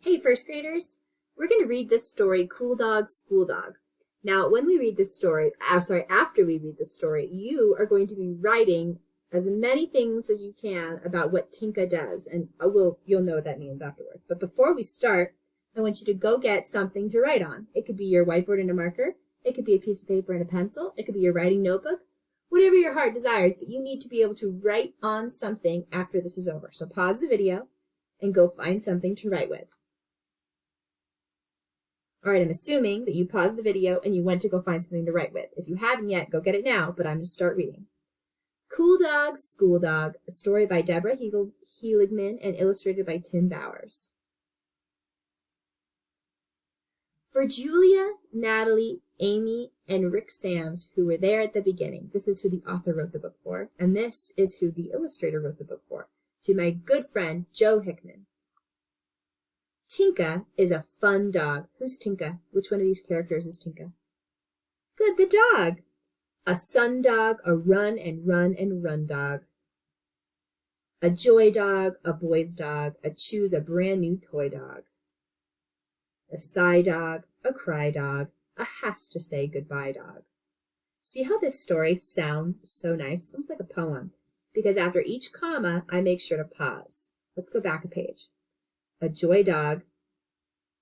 Hey, first graders! We're going to read this story, Cool Dog, School Dog. Now, when we read this story, after we read this story, you are going to be writing as many things as you can about what Tinka does, and you'll know what that means afterwards. But before we start, I want you to go get something to write on. It could be your whiteboard and a marker. It could be a piece of paper and a pencil. It could be your writing notebook. Whatever your heart desires, but you need to be able to write on something after this is over. So pause the video and go find something to write with. All right, I'm assuming that you paused the video and you went to go find something to write with. If you haven't yet, go get it now, but I'm going to start reading. Cool Dog, School Dog, a story by Deborah Heligman and illustrated by Tim Bowers. For Julia, Natalie, Amy, and Rick Sams, who were there at the beginning, this is who the author wrote the book for, and this is who the illustrator wrote the book for, to my good friend, Joe Hickman. Tinka is a fun dog. Who's Tinka? Which one of these characters is Tinka? Good, the dog. A sun dog, a run and run and run dog. A joy dog, a boy's dog, a choose a brand new toy dog. A sigh dog, a cry dog, a has to say goodbye dog. See how this story sounds so nice? Sounds like a poem. Because after each comma, I make sure to pause. Let's go back a page. A joy dog,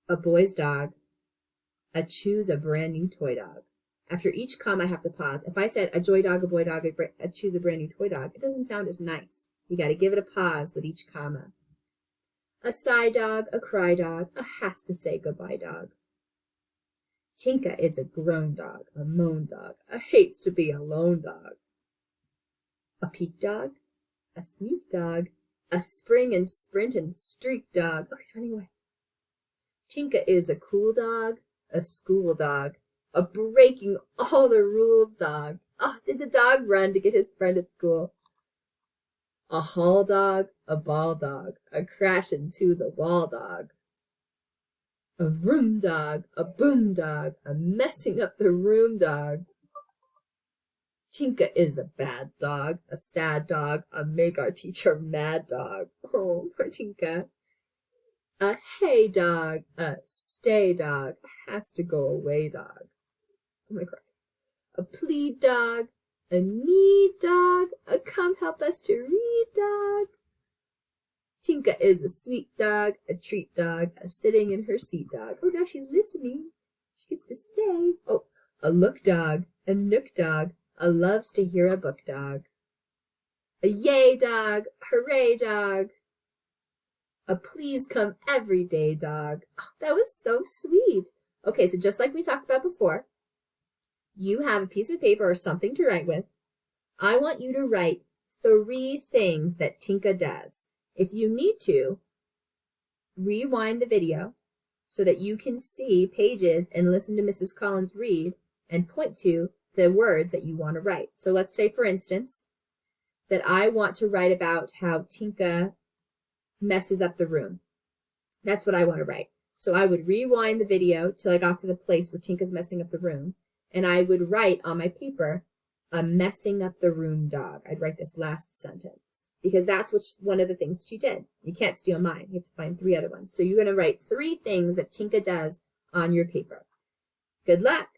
a boy's dog, a choose a brand new toy dog. After each comma, I have to pause. If I said a joy dog, a boy dog, a choose a brand new toy dog, it doesn't sound as nice. You got to give it a pause with each comma. A sigh dog, a cry dog, a has to say goodbye dog. Tinka is a grown dog, a moan dog, a hates to be alone dog. A peak dog, a sneak dog, a spring and sprint and streak dog. Oh, he's running away. Tinka is a cool dog, a school dog, a breaking all the rules dog. Oh, did the dog run to get his friend at school? A hall dog, a ball dog, a crash into the wall dog. A vroom dog, a boom dog, a messing up the room dog. Tinka is a bad dog, a sad dog, a make our teacher mad dog. Oh, poor Tinka. A hey dog, a stay dog, a has to go away dog. Oh my God. A plead dog, a need dog, a come help us to read dog. Tinka is a sweet dog, a treat dog, a sitting in her seat dog. Oh, now she's listening. She gets to stay. Oh, a look dog, a nook dog, a loves to hear a book dog. A yay dog, hooray dog. A please come every day dog. Oh, that was so sweet. Okay, so just like we talked about before, you have a piece of paper or something to write with. I want you to write 3 things that Tinka does. If you need to, rewind the video so that you can see pages and listen to Mrs. Collins read and point to the words that you want to write. So let's say, for instance, that I want to write about how Tinka messes up the room. That's what I want to write. So I would rewind the video till I got to the place where Tinka's messing up the room, and I would write on my paper, a messing up the room dog. I'd write this last sentence because that's one of the things she did. You can't steal mine. You have to find 3 other ones. So you're going to write 3 things that Tinka does on your paper. Good luck.